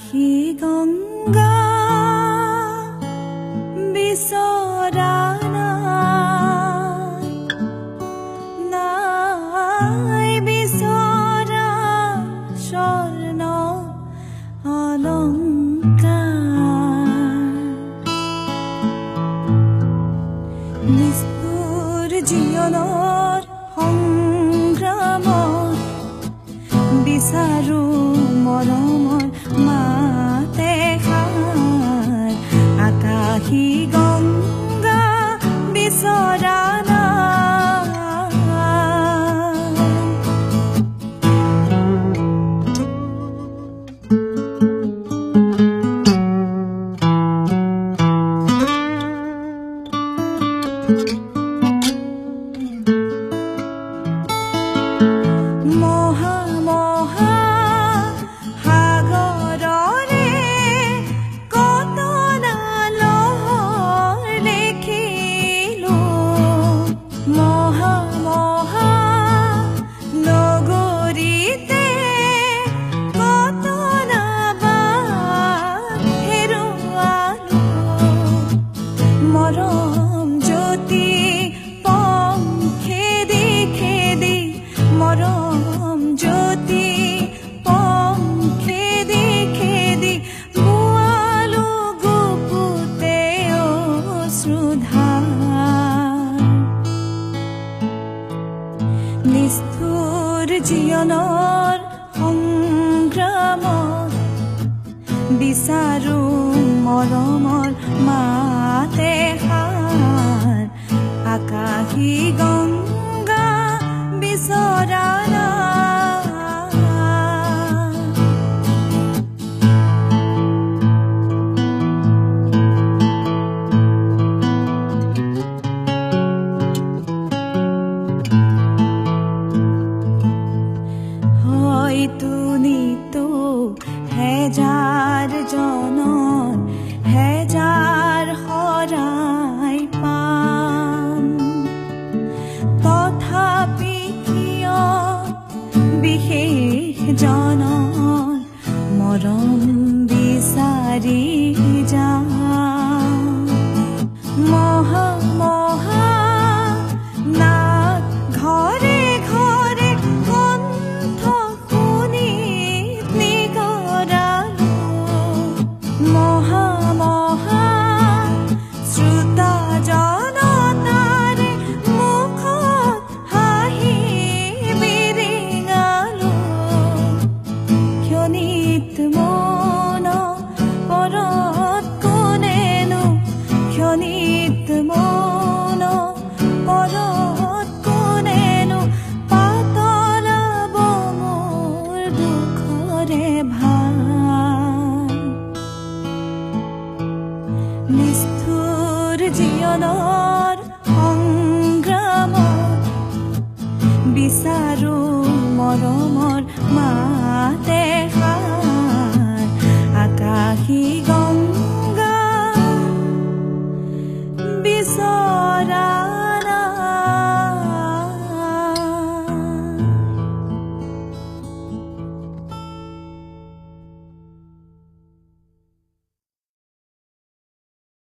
আকাশী গংগা বিচৰা নাই বিচৰা স্বৰ্ণ অলংকাৰ নিষ্ঠুৰ জীৱনৰ সংগ্ৰামত বিচাৰো মৰমৰ মাতে খাৰ আকাশী গংগা বিচৰা নিষ্ঠুৰ জীৱনৰ সংগ্ৰামত বিচাৰো মৰমৰ মাতে খাৰ আকাশী গংগা বিচৰা হেজাৰ জনৰ হেজাৰ শৰাই পাম তথাপি কিয় বিশেষ জনৰ মৰম বিচাৰি যাম মহা মহা নাট ঘৰে ঘৰে কণ্ঠ শুনি মহা মহা শ্ৰোতা জনতাৰে মুখত হাঁহি বিৰিঙালো ক্ষণিত মন পৰত কোনেনো ক্ষণিত মন পৰত কোনেনো পাতলাব মোৰ দুখৰে ভাৰ নিষ্ঠুৰ জীৱনৰ সংগ্ৰামত বিচাৰো মৰম